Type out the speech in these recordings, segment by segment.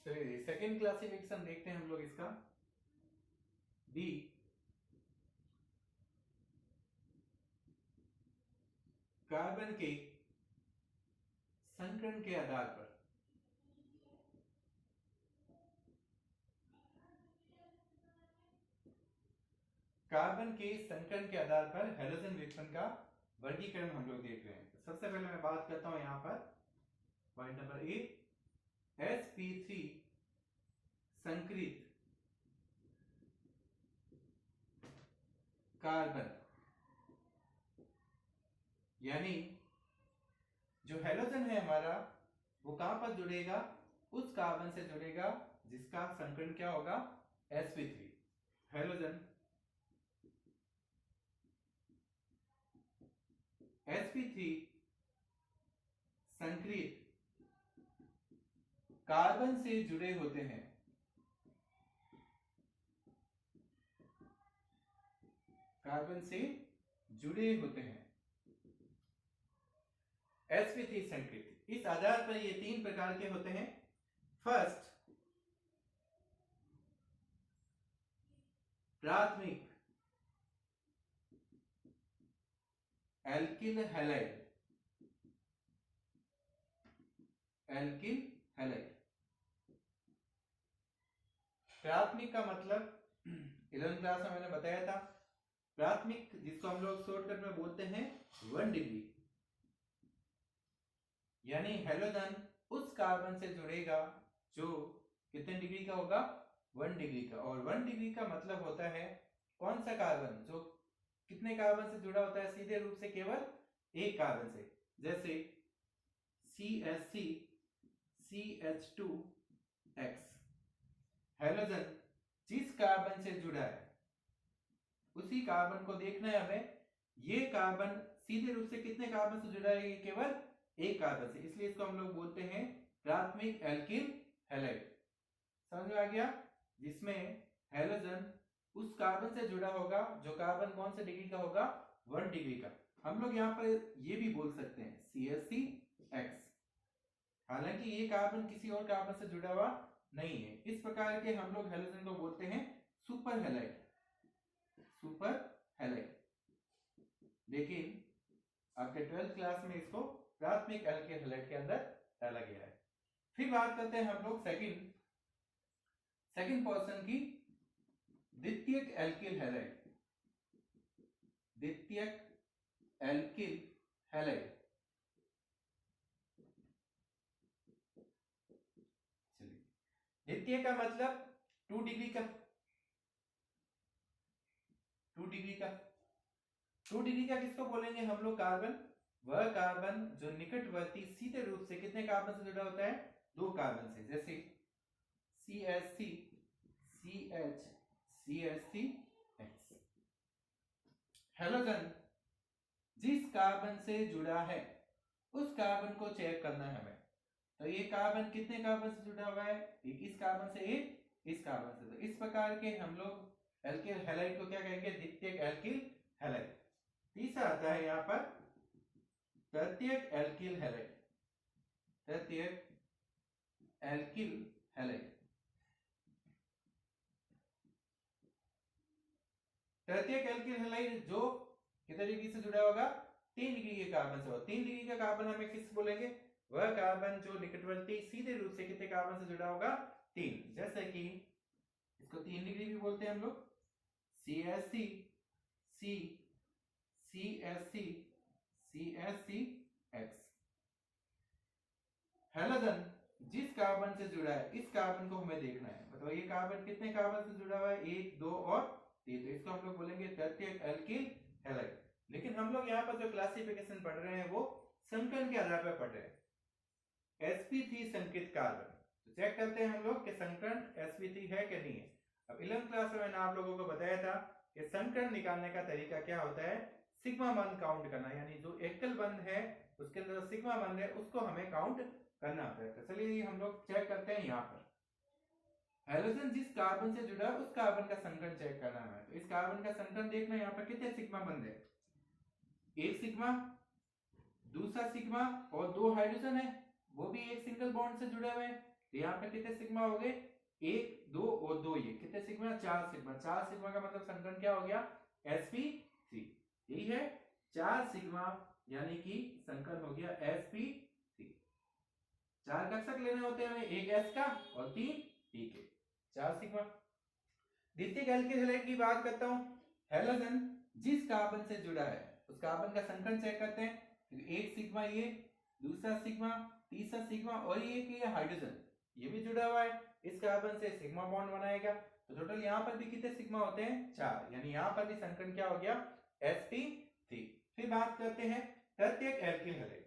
चलिए second classification देखते हैं हम लोग इसका। बी, कार्बन के संकरण के आधार पर हैलोजन विघटन का वर्गीकरण हम लोग देख रहे हैं। तो सबसे पहले मैं बात करता हूं यहां पर पॉइंट नंबर ए, sp3 संकरित कार्बन, यानी जो हैलोजन है हमारा वो कहां पर जुड़ेगा, उस कार्बन से जुड़ेगा जिसका संकरण क्या होगा, sp3। हैलोजन sp3 संकरित कार्बन से जुड़े होते हैं, कार्बन से जुड़े होते हैं sp3 संकरित। इस आधार पर ये तीन प्रकार के होते हैं। फर्स्ट, प्राथमिक एल्किल हैलाइड, एल्किल हैलाइड। प्राथमिक का मतलब 11th क्लास में मैंने बताया था, प्राथमिक जिसको हम लोग शॉर्टकट में बोलते हैं 1 डिग्री, यानी हैलोजन उस कार्बन से जुड़ेगा जो कितने डिग्री का होगा, 1 डिग्री का। और 1 डिग्री का मतलब होता है कौन सा कार्बन, जो कितने कार्बन से जुड़ा होता है, सीधे रूप से केवल एक कार्बन से। जैसे CH3 CH2X, हैलोजन जिस कार्बन से जुड़ा है उसी कार्बन को देखना है हमें, ये कार्बन सीधे रूप से कितने कार्बन से जुड़ा है, ये केवल एक कार्बन से, इसलिए इसको हम लोग बोलते हैं प्राथमिक एल्किल हैलाइड। समझ में आ गया, जिसमें हैलोजन उस कार्बन से जुड़ा होगा जो कार्बन कौन से डिग्री का होगा, 1 डिग्री का। हम लोग यहाँ पर ये भी बोल सकते हैं CH3X, हालांकि ये कार्बन किसी और कार्बन से जुड़ा हुआ नहीं है। इस प्रकार के हम लोग हैलोजन को बोलते हैं सुपर हैलाइड, सुपर हैलाइड। लेकिन आपके 12th क्लास में इसको प्राथमिक एल्किल हैलाइड के अंदर डाला गया है। फिर बात करते हैं हम लोग सेकंड पर्सन की, द्वितीयक एल्किल हैलाइड, द्वितीयक एल्किल हैलाइड। चलिए, द्वितीय का मतलब 2 डिग्री का, 2 डिग्री का। 2 डिग्री का किसको बोलेंगे हम लोग, कार्बन, वह कार्बन जो निकटवर्ती सीधे रूप से कितने कार्बन से जुड़ा होता है, 2 कार्बन से। जैसे CH3 CH3X। हैलोजन जिस कार्बन से जुड़ा है उस कार्बन को चेक करना है हमें। तो ये कार्बन कितने कार्बन से जुड़ा हुआ है, एक इस कार्बन से, एक इस कार्बन से। तो इस प्रकार के हम लोग एल्किल हैलाइड को क्या कहेंगे, द्वितीयक एल्किल हैलाइड। तीसरा आता है यहाँ पर तृतीयक एल्किल हैलाइड, तृतीयक एल्किल हैलाइड। तृतीयक एल्किल हैलाइड जो कितने डिग्री से जुड़ा होगा, 3 डिग्री के कार्बन से होगा। 3 डिग्री का कार्बन हमें किस बोलेंगे, वह कार्बन जो निकटवर्ती सीधे रूप से कितने कार्बन से जुड़ा होगा, 3। जैसे कि इसको 3 डिग्री भी बोलते हैं हम लोग, CH3 CH3 CH3X। हैलोजन जिस कार्बन से जुड़ा है इस कार्बन को हमें देखना है, मतलब ये कार्बन कितने कार्बन से जुड़ा हुआ है, 1 2 और 3। तो इसको हम लोग बोलेंगे तृतीयक एल्किल हैलाइड। लेकिन हम लोग यहाँ पर जो क्लासिफिकेशन पढ़ रहे हैं वो संकरण के आधार पर पढ़ रहे हैं, sp3 संकरित कार्बन। तो चेक करते हैं हम लोग कि संकरण sp3 है कि नहीं है। अब 11th क्लास में मैंने आप लोगों को बताया था कि संकरण निकालने का तरीका क्या होता है, सिग्मा बंध काउंट करना, यानी जो एकल बंध है उसके अंदर सिग्मा बंध है उसको हमें काउंट करना होता है। तो चलिए हम लोग चेक करते हैं। यहाँ पर हैलोजन जिस कार्बन से जुड़ा है उस कार्बन का संकरण चेक करना है। तो इस कार्बन का संकरण देखना, यहाँ पर कितने सिग्मा बंध है, 1 सिग्मा, दूसरा सिग्मा और 2 हाइड्रोजन है, वो भी एक सिंगल बॉन्ड से जुड़े हुए हैं। तो यहाँ पे कितने सिग्मा हो गए, 1 2 और 2, ये कितने सिग्मा, 4 सिग्मा। 4 सिग्मा का मतलब संकरण क्या हो गया, sp3। यही है 4 सिग्मा, यानी कि संकरण हो गया sp3। 4 कक्षक लेने होते हैं हमें, एक s का और 3 p के, 4 सिग्मा। द्वितीयक एल्किल हैलाइड की बात करता हूं। हैलोजन जिस कार्बन से जुड़ा है उस कार्बन का संकरण चेक करते हैं, तो एक सिग्मा ये, दूसरा सिग्मा, तीसरा सिग्मा, और ये हाइड्रोजन ये भी जुड़ा हुआ है इस कार्बन से, सिग्मा बॉन्ड बनाएगा। तो टोटल यहाँ पर भी कितने सिग्मा होते हैं, 4, यानी यहाँ पर भी संकरण क्या हो गया, sp3। फिर बात करते हैं तृतीयक एल्किल हैलाइड।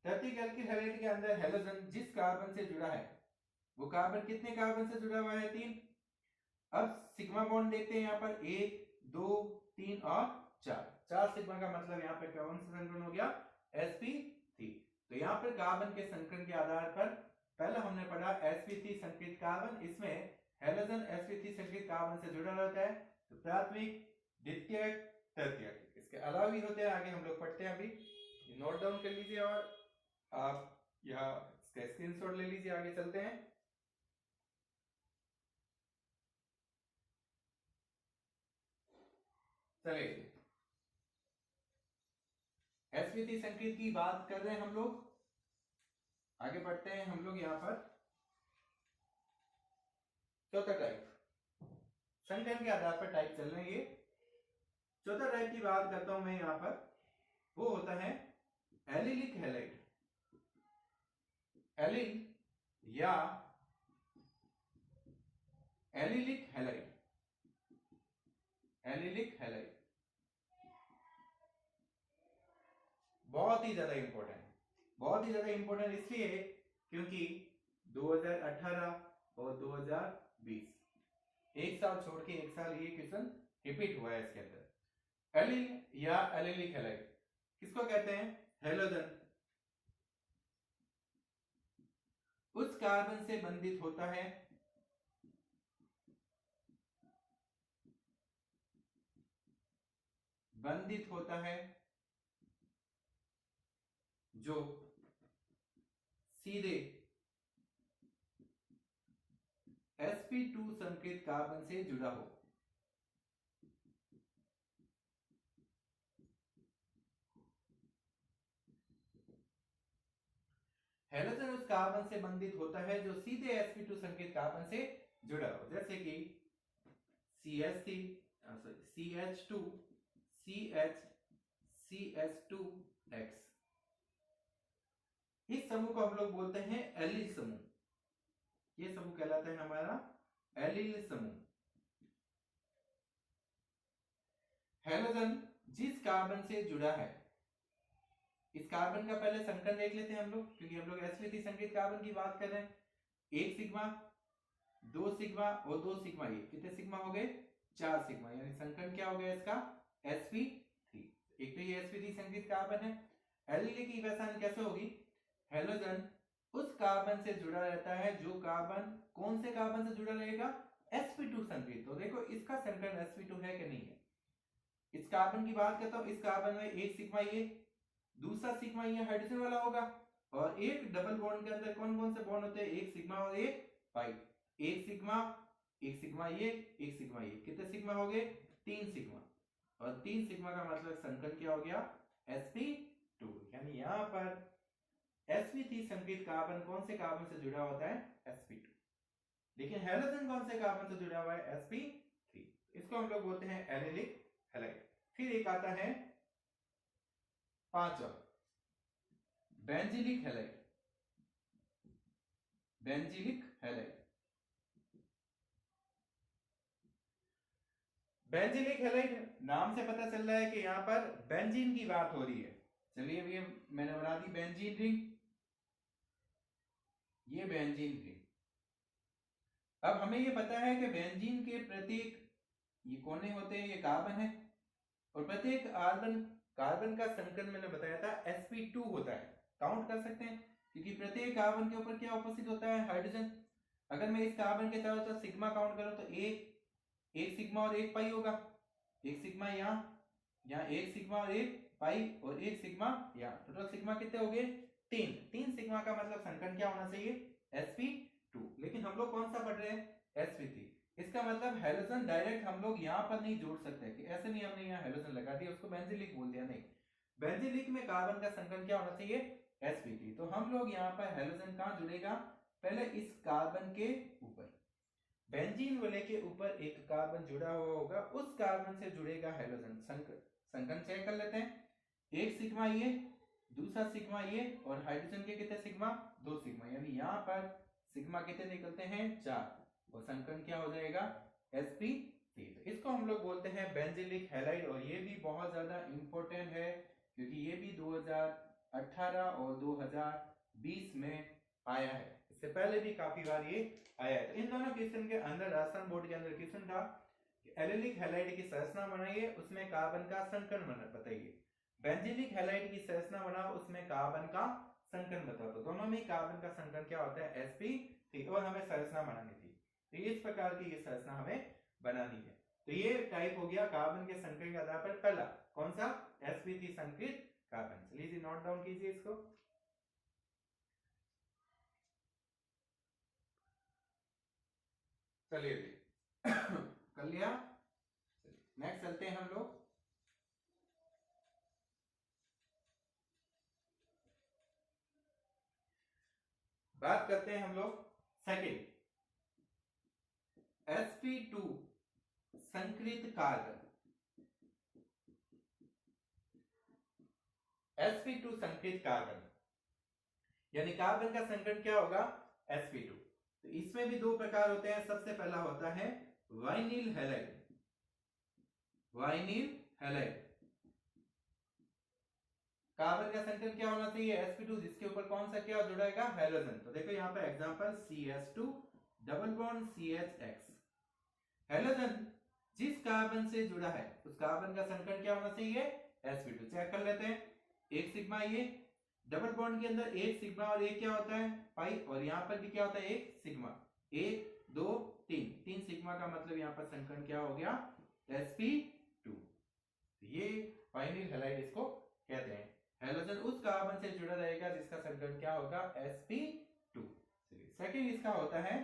तृतीयक एल्किल हैलाइड के अंदर हैलोजन जिस कार्बन से जुड़ा है वो कार्बन कितने कार्बन से जुड़ा हुआ है, 3। अब सिग्मा बॉन्ड देखते हैं यहाँ पर, 1 2 3 और 4। 4 सिग्मा का मतलब यहाँ पे कौन सा संकरण हो गया, sp3। तो यहाँ पर कार्बन के संकरण के आधार पर पहला हमने पढ़ा sp3 संकरित कार्बन, इसमें हैलोजन sp3 संकरित कार्बन से जुड़ा रहता है। तो प्राथमिक, द्वितीयक, तृतीयक, इसके अलावा भी होते हैं, आगे हम लोग पढ़ते हैं। अभी नोट डाउन कर लीजिए और आप यहाँ इसका स्क्रीनशॉट ले लीजिए, आगे चलते हैं। चलिए sp3 संकरित की बात कर रहे हैं हम लोग, आगे बढ़ते हैं हम लोग। यहाँ पर चौथा टाइप, संकरण के आधार पर टाइप चल रहे हैं ये। चौथा टाइप की बात करता हूं मैं यहाँ पर, वो होता है एलिलिक हैलाइड। एलिल या एलिलिक हैलाइड, एलिलिक हैलाइड बहुत ही ज्यादा इंपॉर्टेंट, बहुत ही ज्यादा इंपॉर्टेंट इसलिए क्योंकि 2018 और 2020 एक साल छोड़ के एक साल ये क्वेश्चन रिपीट हुआ है इसके अंदर। एलिल या एलिलिक हैलाइड किसको कहते हैं, हैलोजन उस कार्बन से बंधित होता है जो सीधे sp2 संकेत कार्बन से जुड़ा हो। हैलोजन उस कार्बन से बंधित होता है जो सीधे sp2 संकेत कार्बन से जुड़ा हो, जैसे कि CH2 CH2X। इस समूह को हम लोग बोलते हैं एलिल समूह। ये समूह कहलाता है हमारा एलिल समूह। हैलोजन जिस कार्बन से जुड़ा है, इस कार्बन का पहले संकरण देख लेते हैं हम लोग, क्योंकि हम लोग sp3 संकरित कार्बन की बात कर रहे हैं। 1 सिग्मा, 2 सिग्मा और 2 सिग्मा, ये कितने सिग्मा हो गए, 4 सिग्मा, यानी संकरण क्या हो गया इसका, sp3। एक तो ये sp3 संकरित कार्बन है। एलिलिक की पहचान कैसे होगी, हैलोजन उस कार्बन से जुड़ा रहता है जो कार्बन कौन से कार्बन से जुड़ा रहेगा, sp2 संकरित। तो देखो इसका संकरण sp2 है कि नहीं है। इस कार्बन की बात करता हूं, इस कार्बन में 1 सिग्मा ये, दूसरा सिग्मा ये हाइड्रोजन वाला होगा, और एक डबल बॉन्ड के अंदर कौन कौन से बॉन्ड होते हैं, एक सिग्मा और एक पाई। एक सिग्मा ये, एक सिग्मा ये, कितने सिग्मा हो गए, 3 सिग्मा, और 3 सिग्मा का मतलब संकरण क्या हो गया, sp2। यानी यहां पर sp3 संकरित कार्बन कौन से कार्बन से जुड़ा होता है, sp2। लेकिन हैलोजन कौन से कार्बन से जुड़ा हुआ है, sp3। इसको हम लोग बोलते हैं एलिलिक हैलाइड। फिर एक आता है पांचवा, benzylic halide. Benzylic halide, benzylic halide नाम से पता चल रहा है कि यहां पर बेंजीन की बात हो रही है। चलिए अभी मैंने बना दी बेंजीन रिंग, ये बेंजीन रिंग। अब हमें ये पता है कि बेंजीन के प्रत्येक ये कोने होते हैं, ये कार्बन है, और प्रत्येक कार्बन का संकरण मैंने बताया था sp2 होता है। काउंट कर सकते हैं क्योंकि प्रत्येक कार्बन के ऊपर क्या उपस्थित होता है, हाइड्रोजन। अगर मैं इस कार्बन के चारों तरफ सिग्मा काउंट करूं तो एक सिग्मा और एक पाई होगा। एक सिग्मा यहाँ एक सिग्मा और एक पाई, और एक सिग्मा यहाँ, टोटल सिग्मा कितने हो गए, 3 सिग्मा का मतलब संकरण क्या होना चाहिए, sp2 2। लेकिन हम लोग कौन सा पढ़ रहे हैं, sp3। इसका मतलब हैलोजन डायरेक्ट हम लोग यहाँ पर नहीं जोड़ सकते कि ऐसे नहीं हमने यहाँ हैलोजन लगा दिया उसको बेंजीलिक बोल दिया, नहीं। बेंजीलिक में कार्बन का संकरण क्या होना चाहिए, sp3। तो हम लोग यहाँ पर हैलोजन कहाँ जुड़ेगा, पहले इस कार्बन के ऊपर, बेंजीन वाले के ऊपर एक कार्बन जुड़ा हुआ होगा, उस कार्बन से जुड़ेगा हैलोजन। संकरण चेक कर लेते हैं, एक सिग्मा ये, दूसरा सिग्मा ये, और हाइड्रोजन के कितने सिग्मा, 2 सिग्मा, यानी यहाँ पर सिग्मा कितने निकलते हैं, 4, और संकरण क्या हो जाएगा, sp3। तो इसको हम लोग बोलते हैं बेंजीलिक हैलाइड, और ये भी बहुत ज्यादा इंपॉर्टेंट है क्योंकि ये भी 2018 और 2020 में आया है, इससे पहले भी काफी बार ये आया है। तो इन दोनों क्वेश्चन के अंदर राजस्थान बोर्ड के अंदर क्वेश्चन था कि एलिलिक हैलाइड की संरचना बनाइए, उसमें कार्बन का संकरण बताइए। बेंजीलिक हैलाइड की संरचना बनाओ, उसमें कार्बन का संकरण बताओ। तो दोनों में कार्बन का संकरण क्या होता है, sp3, और हमें संरचना बनानी थी। तो इस प्रकार की ये संरचना हमें बनानी है। तो ये टाइप हो गया कार्बन के संकरण के आधार पर पहला, कौन सा, sp3 संकरित कार्बन। चलिए नोट डाउन कीजिए इसको। चलिए कर लिया, नेक्स्ट चलते हैं हम लोग। बात करते हैं हम लोग सेकेंड, sp2 संकरित कार्बन। sp2 संकरित कार्बन यानी कार्बन का संकरण क्या होगा, sp2। तो इसमें भी 2 प्रकार होते हैं। सबसे पहला होता है vinyl halide. Vinyl halide carbon का संकरण क्या होना चाहिए, sp2, जिसके ऊपर कौन सा क्या जुड़ेगा, हैलोजन। तो देखो यहाँ पर example CH2 double bond CHX। Halogen जिस कार्बन से जुड़ा है उस कार्बन का संकरण क्या होना चाहिए, sp2। चेक कर लेते हैं, एक सिग्मा ये, डबल बॉन्ड के अंदर एक सिग्मा और एक क्या होता है, पाई, और यहाँ पर भी क्या होता है, एक सिग्मा, 1 2 3 सिग्मा का मतलब यहाँ पर संकरण क्या हो गया, sp2। ये वाइनिल हैलाइड इसको कहते हैं। हैलोजन उस कार्बन से जुड़ा रहेगा जिसका संकरण क्या होगा, sp2। सेकंड इसका होता है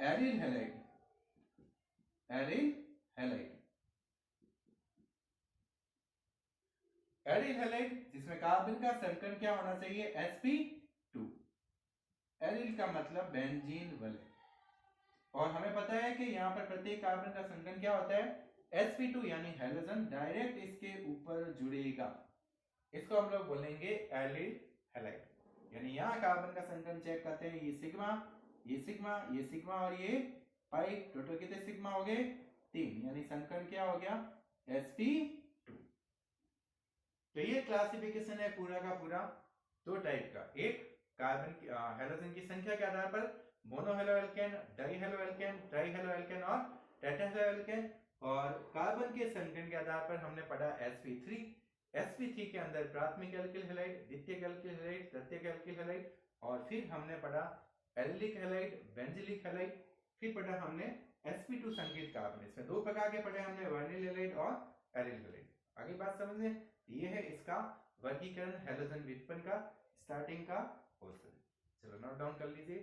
aryl halide. Aryl halide, aryl halide जिसमें कार्बन का संकरण क्या होना चाहिए, sp2। एरिल का मतलब बेंजीन वाले, और हमें पता है कि यहाँ पर प्रत्येक कार्बन का संकरण क्या होता है, sp2, यानी हैलोजन डायरेक्ट इसके ऊपर जुड़ेगा। इसको हम लोग बोलेंगे एरिल हैलाइड। यानी यहाँ कार्बन का संकरण चेक करते हैं, ये सिग्मा, ये सिग्मा, ये सिग्मा और ये पाई, टोटल कितने सिग्मा हो गए, 3, यानी संकरण क्या हो गया, sp2। तो ये क्लासिफिकेशन है पूरा का पूरा 2 टाइप का, एक कार्बन की हैलोजन की संख्या के आधार पर मोनोहेलोएल्केन, डाइहेलोएल्केन, ट्राइहेलोएल्केन और टेट्राहेलोएल्केन, और कार्बन के संकरण के आधार पर हमने पढ़ा sp3। sp3 के अंदर प्राथमिक एल्किल हैलाइड, द्वितीयक एल्किल हैलाइड, तृतीयक एल्किल हैलाइड, और फिर हमने पढ़ा एल्डिक हैलाइड, बेंजीलिक हैलाइड, फिर पढ़ा हमने sp2 संकरित कार्बन। इसमें 2 प्रकार के पढ़े हमने, वाइनिल हैलाइड और एरिल हैलाइड। आगे बात समझे, ये है इसका वर्गीकरण हैलोजन व्युत्पन्न का स्टार्टिंग का पोर्शन। चलो नोट डाउन कर लीजिए।